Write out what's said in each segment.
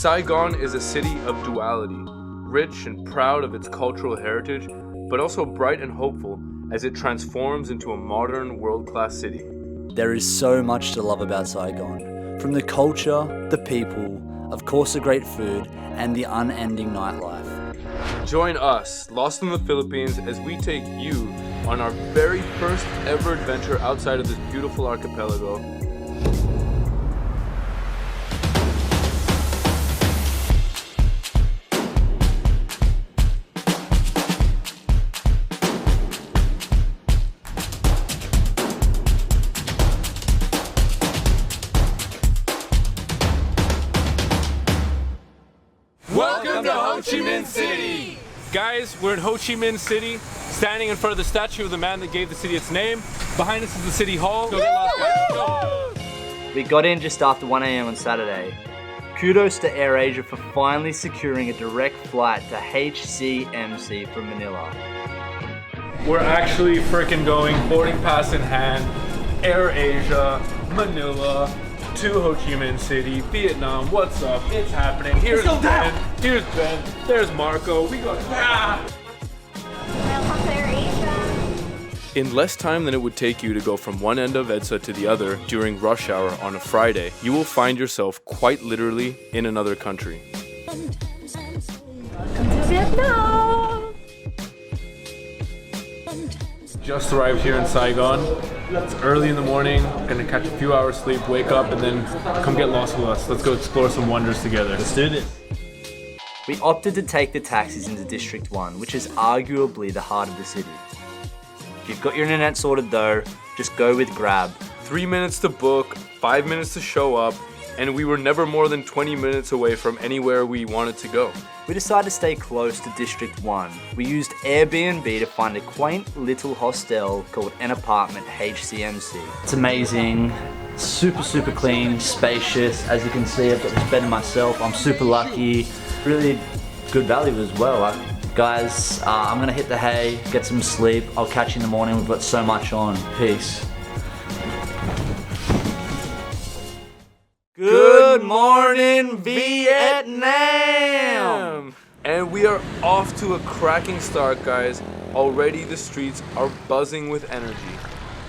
Saigon is a city of duality, rich and proud of its cultural heritage, but also bright and hopeful as it transforms into a modern, world-class city. There is so much to love about Saigon, from the culture, the people, of course the great food, and the unending nightlife. Join us, Lost in the Philippines, as we take you on our very first ever adventure outside of this beautiful archipelago. Welcome to Ho Chi Minh City! Guys, we're in Ho Chi Minh City, standing in front of the statue of the man that gave the city its name. Behind us is the city hall. Go get lost, guys. Go. We got in just after 1 a.m. on Saturday. Kudos to AirAsia for finally securing a direct flight to HCMC from Manila. We're actually freaking going, boarding pass in hand, AirAsia, Manila, to Ho Chi Minh City, Vietnam. What's up? It's happening. Here's Ben. Here's Ben. There's Marco. We got Welcome to AirAsia. In less time than it would take you to go from one end of EDSA to the other during rush hour on a Friday, you will find yourself quite literally in another country. Welcome to Vietnam. Just arrived here in Saigon. It's early in the morning. Gonna catch a few hours sleep, wake up, and then come get lost with us. Let's go explore some wonders together. Let's do this. We opted to take the taxis into District 1, which is arguably the heart of the city. If you've got your internet sorted though, just go with Grab. 3 minutes to book, 5 minutes to show up, and we were never more than 20 minutes away from anywhere we wanted to go. We decided to stay close to District 1. We used Airbnb to find a quaint little hostel called An Apartment HCMC. It's amazing, super clean, spacious. As you can see, I've got this bed myself. I'm super lucky. Really good value as well. Guys, I'm gonna hit the hay, get some sleep. I'll catch you in the morning. We've got so much on. Peace. Good morning, Vietnam! And we are off to a cracking start, guys. Already the streets are buzzing with energy.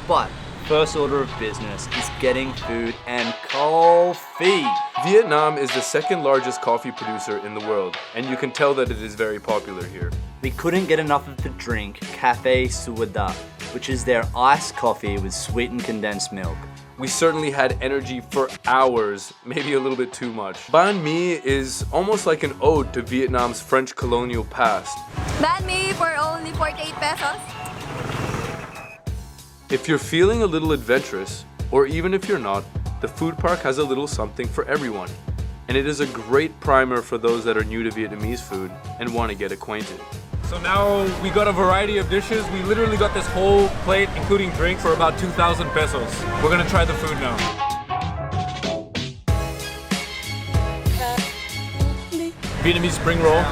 But first order of business is getting food and coffee. Vietnam is the second largest coffee producer in the world, and you can tell that it is very popular here. We couldn't get enough of the drink Cafe Suada, which is their iced coffee with sweetened condensed milk. We certainly had energy for hours, maybe a little bit too much. Bánh mi is almost like an ode to Vietnam's French colonial past. Banh mi for only 48 pesos. If you're feeling a little adventurous, or even if you're not, the food park has a little something for everyone. And it is a great primer for those that are new to Vietnamese food and want to get acquainted. So now we got a variety of dishes. We literally got this whole plate, including drinks, for about 2,000 pesos. We're gonna try the food now. Vietnamese spring roll.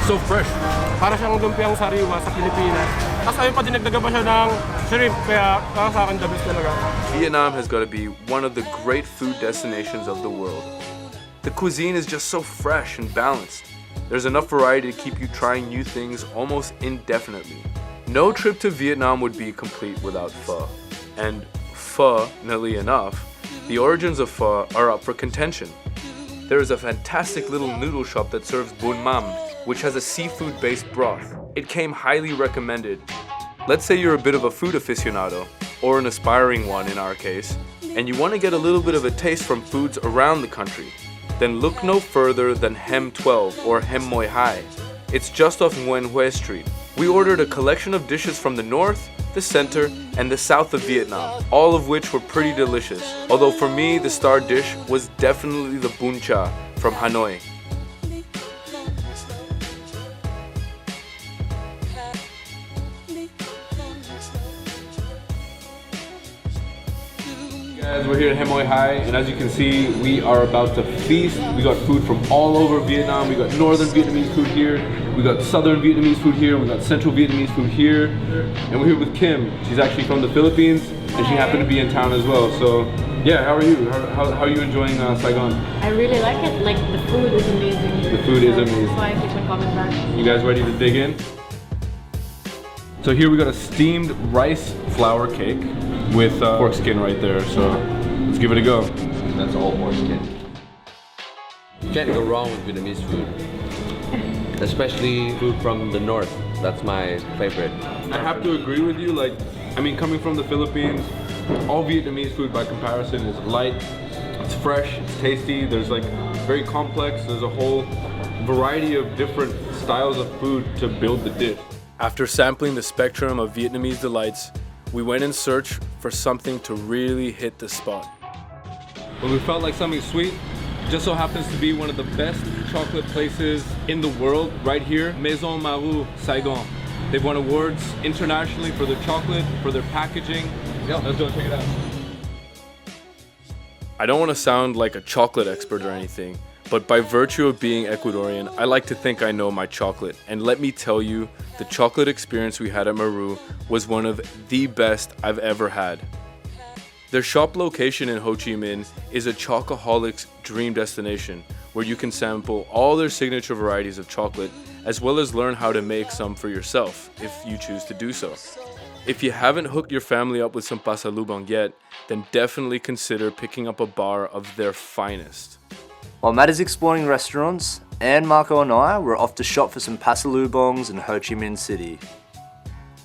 So fresh. Para siyang lumpiang sariwa sa Pilipinas. Tapos ayun pa, dinagdagan pa siya ng shrimp, kaya para sa akin the best talaga. Vietnam has got to be one of the great food destinations of the world. The cuisine is just so fresh and balanced. There's enough variety to keep you trying new things almost indefinitely. No trip to Vietnam would be complete without pho. And pho, funnily enough, the origins of pho are up for contention. There is a fantastic little noodle shop that serves bun mam, which has a seafood-based broth. It came highly recommended. Let's say you're a bit of a food aficionado, or an aspiring one in our case, and you want to get a little bit of a taste from foods around the country. Then look no further than Hem 12 or Hem Moi Hai. It's just off Nguyen Hue Street. We ordered a collection of dishes from the north, the center, and the south of Vietnam, all of which were pretty delicious. Although for me, the star dish was definitely the bún chả from Hanoi. Guys, we're here at Hem Moi Hai, and as you can see, we are about to feast. We got food from all over Vietnam. We got northern Vietnamese food here, we got southern Vietnamese food here, we got central Vietnamese food here, and we're here with Kim. She's actually from the Philippines, and she happened to be in town as well. So Yeah, how are you? How are you enjoying Saigon? I really like it. Like the food is amazing here. The food is amazing. That's why I keep on coming back. You guys ready to dig in? So here we got a steamed rice flour cake with pork skin right there. So let's give it a go. That's all pork skin. You can't go wrong with Vietnamese food. Especially food from the north. That's my favorite. I have to agree with you. Like, I mean, coming from the Philippines, all Vietnamese food by comparison is light, it's fresh, it's tasty. There's like very complex. There's a whole variety of different styles of food to build the dish. After sampling the spectrum of Vietnamese delights, we went in search for something to really hit the spot. When we felt like something sweet, just so happens to be one of the best chocolate places in the world, right here, Maison Marou, Saigon. They've won awards internationally for their chocolate, for their packaging. Yeah, let's go check it out. I don't want to sound like a chocolate expert or anything, but by virtue of being Ecuadorian, I like to think I know my chocolate. And let me tell you, the chocolate experience we had at Marou was one of the best I've ever had. Their shop location in Ho Chi Minh is a chocoholic's dream destination where you can sample all their signature varieties of chocolate as well as learn how to make some for yourself if you choose to do so. If you haven't hooked your family up with some pasalubong yet, then definitely consider picking up a bar of their finest. While Matt is exploring restaurants, Anne, Marco and I were off to shop for some pasalubongs in Ho Chi Minh City.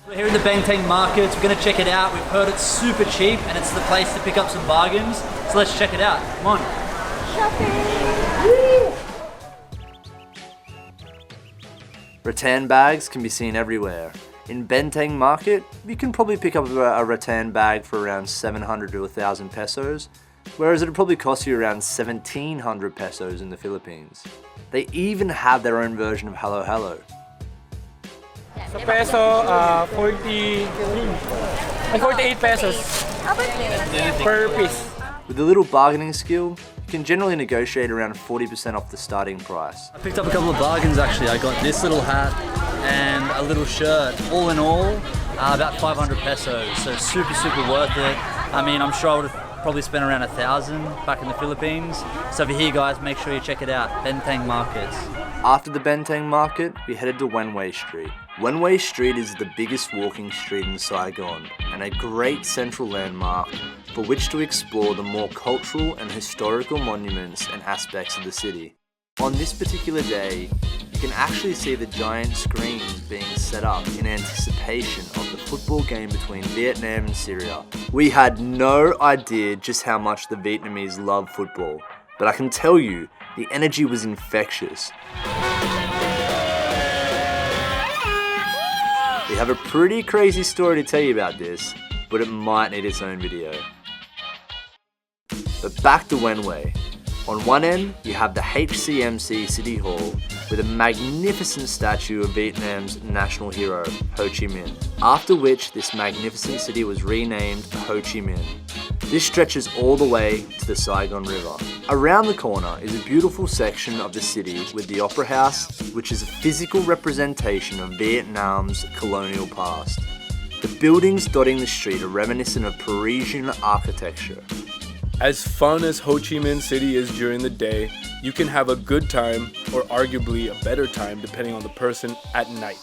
We're here in the Benteng markets, we're going to check it out. We've heard it's super cheap and it's the place to pick up some bargains. So let's check it out. Come on. Shopping! Rattan bags can be seen everywhere. In Benteng market, you can probably pick up a rattan bag for around 700 to 1,000 pesos, whereas it'll probably cost you around 1,700 pesos in the Philippines. They even have their own version of Hello Hello. Sa peso, 48 pesos per piece. With a little bargaining skill, you can generally negotiate around 40% off the starting price. I picked up a couple of bargains actually. I got this little hat and a little shirt. All in all, about 500 pesos. So super worth it. I mean, I'm sure I would have probably spent around 1,000 back in the Philippines. So if you're here guys, make sure you check it out. Benteng Markets. After the Benteng Market, we headed to Wenway Street. Wenway Street is the biggest walking street in Saigon and a great central landmark for which to explore the more cultural and historical monuments and aspects of the city. On this particular day, you can actually see the giant screens being set up in anticipation of the football game between Vietnam and Syria. We had no idea just how much the Vietnamese love football, but I can tell you, the energy was infectious. We have a pretty crazy story to tell you about this, but it might need its own video. But back to Wenway. On one end, you have the HCMC City Hall with a magnificent statue of Vietnam's national hero, Ho Chi Minh, after which this magnificent city was renamed Ho Chi Minh. This stretches all the way to the Saigon River. Around the corner is a beautiful section of the city with the Opera House, which is a physical representation of Vietnam's colonial past. The buildings dotting the street are reminiscent of Parisian architecture. As fun as Ho Chi Minh City is during the day, you can have a good time, or arguably a better time depending on the person, at night.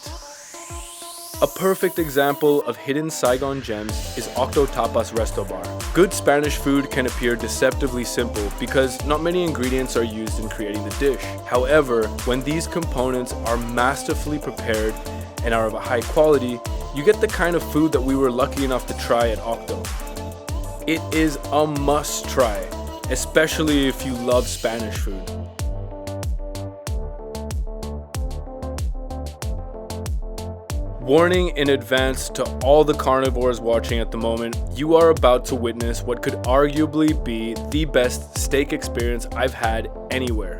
A perfect example of hidden Saigon gems is Octo Tapas Resto Bar. Good Spanish food can appear deceptively simple because not many ingredients are used in creating the dish. However, when these components are masterfully prepared and are of a high quality, you get the kind of food that we were lucky enough to try at Octo. It is a must try, especially if you love Spanish food. Warning in advance to all the carnivores watching at the moment, you are about to witness what could arguably be the best steak experience I've had anywhere.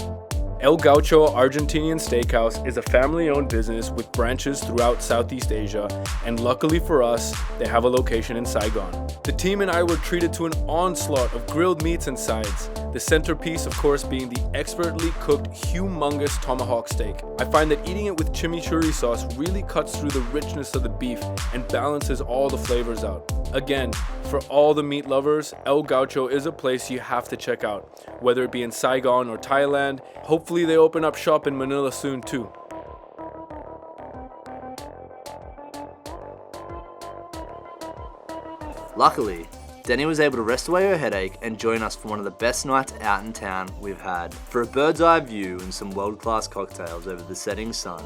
El Gaucho Argentinian Steakhouse is a family-owned business with branches throughout Southeast Asia, and luckily for us, they have a location in Saigon. The team and I were treated to an onslaught of grilled meats and sides, the centerpiece of course being the expertly cooked humongous tomahawk steak. I find that eating it with chimichurri sauce really cuts through the richness of the beef and balances all the flavors out. Again, for all the meat lovers, El Gaucho is a place you have to check out, whether it be in Saigon or Thailand. Hopefully they open up shop in Manila soon too. Luckily, Dani was able to rest away her headache and join us for one of the best nights out in town we've had, for a bird's eye view and some world-class cocktails over the setting sun.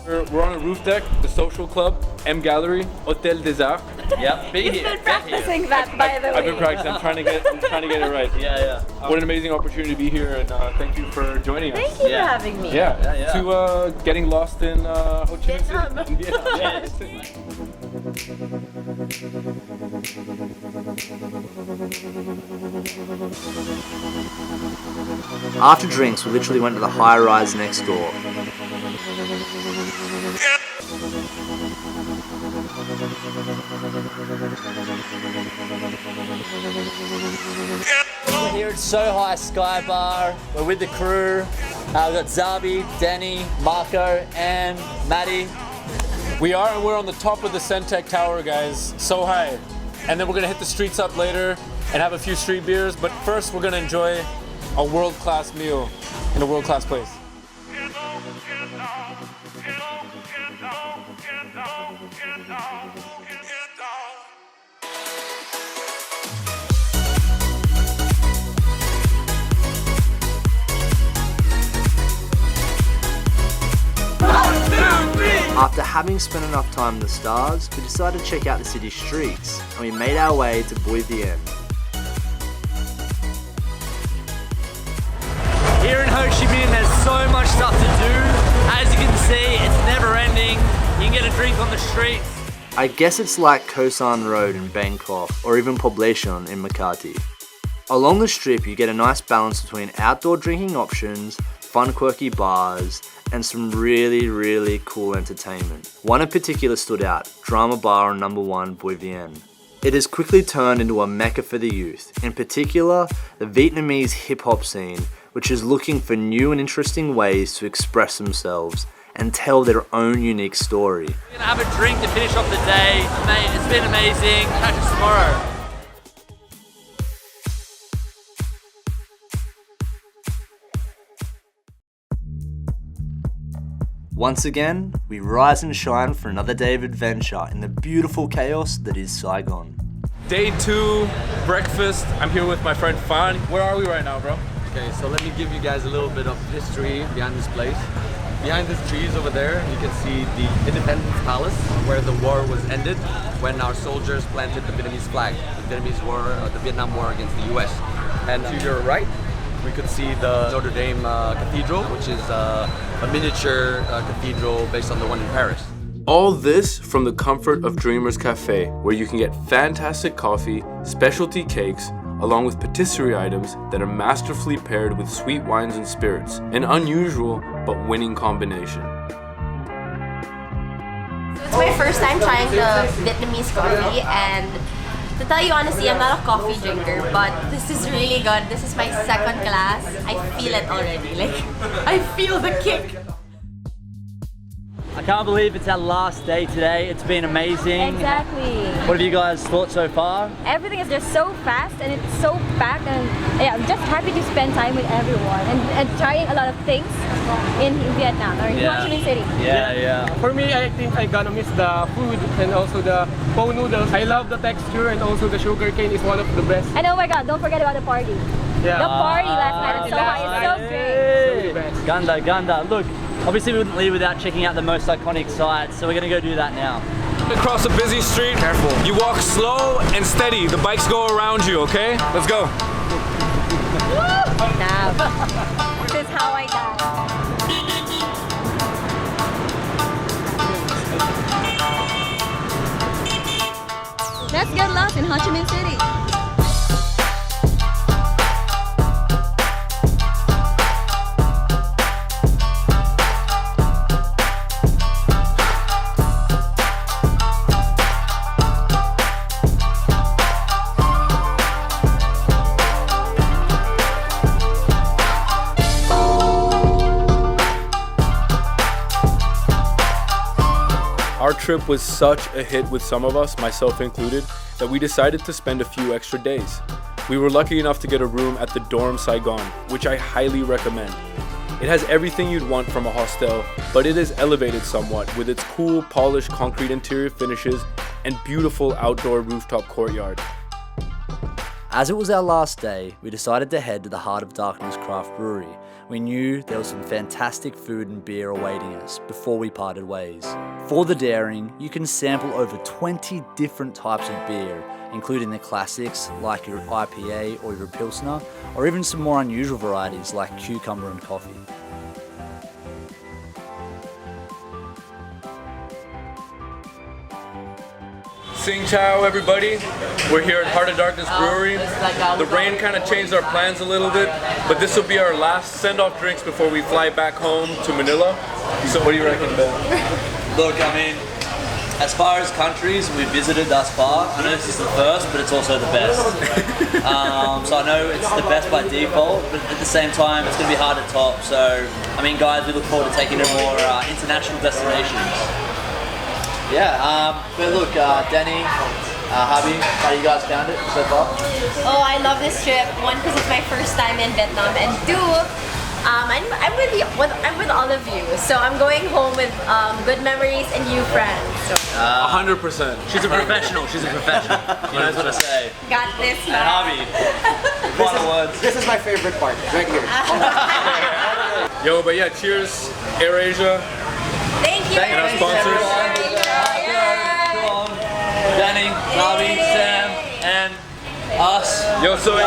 We're on a roof deck, the social club, M Gallery, Hotel des Arts. Yep, be You've here. been practicing that, by the way. I've been practicing. I'm trying to get it right. Yeah. What an amazing opportunity to be here, and thank you for joining us. Thank you Yeah. for having me. Yeah. To getting lost in Ho Chi Minh City. After drinks, we literally went to the high-rise next door. We're here at So High Sky Bar. We're with the crew. We've got Zabi, Dani, Marco, and Maddie. We are, and we're on the top of the Centec Tower, guys. So high. And then we're gonna hit the streets up later and have a few street beers. But first, we're gonna enjoy a world-class meal in a world-class place. After having spent enough time in the stars, we decided to check out the city streets, and we made our way to Bui Vien. Here in Ho Chi Minh, there's so much stuff to do. As you can see, it's never ending. You can get a drink on the streets. I guess it's like Khao San Road in Bangkok, or even Poblacion in Makati. Along the strip, you get a nice balance between outdoor drinking options, fun quirky bars, and some really cool entertainment. One in particular stood out, Drama Bar on number 1 Bui Vien. It has quickly turned into a mecca for the youth, in particular the Vietnamese hip-hop scene, which is looking for new and interesting ways to express themselves and tell their own unique story. We're gonna have a drink to finish off the day. Mate, it's been amazing. Catch us tomorrow. Once again, we rise and shine for another day of adventure in the beautiful chaos that is Saigon. Day 2, breakfast. I'm here with my friend Fan. Where are we right now, bro? Okay, so let me give you guys a little bit of history behind this place. Behind these trees over there, you can see the Independence Palace, where the war was ended when our soldiers planted the Vietnamese flag, the Vietnamese war, the Vietnam War against the US. And to your right, we could see the Notre Dame Cathedral, which is a miniature cathedral based on the one in Paris. All this from the comfort of Dreamers Cafe, where you can get fantastic coffee, specialty cakes, along with patisserie items that are masterfully paired with sweet wines and spirits. An unusual but winning combination. It's my first time trying the Vietnamese coffee, and to tell you honestly, I'm not a coffee drinker, but this is really good. This is my second class. I feel it already. Like, I feel the kick. I can't believe it's our last day today. It's been amazing. Exactly. What have you guys thought so far? Everything is just so fast and it's so packed, and yeah, I'm just happy to spend time with everyone and trying a lot of things in Vietnam or in Ho Chi Minh City. Yeah. For me, I think I'm gonna miss the food and also the po noodles. I love the texture, and also the sugar cane is one of the best. And oh my god, don't forget about the party. Yeah. The party last night at So High is so great. So best. Ganda. Look, obviously we wouldn't leave without checking out the most iconic sites, so we're gonna go do that now. Across a busy street, careful. You walk slow and steady. The bikes go around you, okay? Let's go. Now, this is how I dance. Let's get lost in Ho Chi Minh City. trip was such a hit with some of us, myself included, that we decided to spend a few extra days. We were lucky enough to get a room at the dorm Saigon, which I highly recommend. It has everything you'd want from a hostel, but it is elevated somewhat with its cool, polished concrete interior finishes and beautiful outdoor rooftop courtyard. As it was our last day, we decided to head to the Heart of Darkness craft brewery. We knew there was some fantastic food and beer awaiting us before we parted ways. For the daring, you can sample over 20 different types of beer, including the classics like your IPA or your Pilsner, or even some more unusual varieties like cucumber and coffee. Sing Chow, everybody. We're here at Heart of Darkness Brewery. The rain kind of changed our plans a little bit, but this will be our last send-off drinks before we fly back home to Manila. So what do you reckon, Ben? Look, I mean, as far as countries we've visited thus far, I know this is the first, but it's also the best. So I know it's the best by default, but at the same time, it's going to be hard to top. So, I mean, guys, we look forward to taking you to more international destinations. Yeah, but look, Dani, Habi, how do you guys found it so far? Oh, I love this trip. One, because it's my first time in Vietnam, and two, I'm with all of you. So I'm going home with good memories and new friends. So. 100%. She's a professional. She's a professional. You know what I say. Got this, And Habi, final words. This is my favorite part, right here. Yo, but yeah, cheers, AirAsia. Thank you. And our sponsors. Dani, Habi, Sam, and us. Yo, so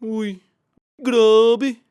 Ui, grabe.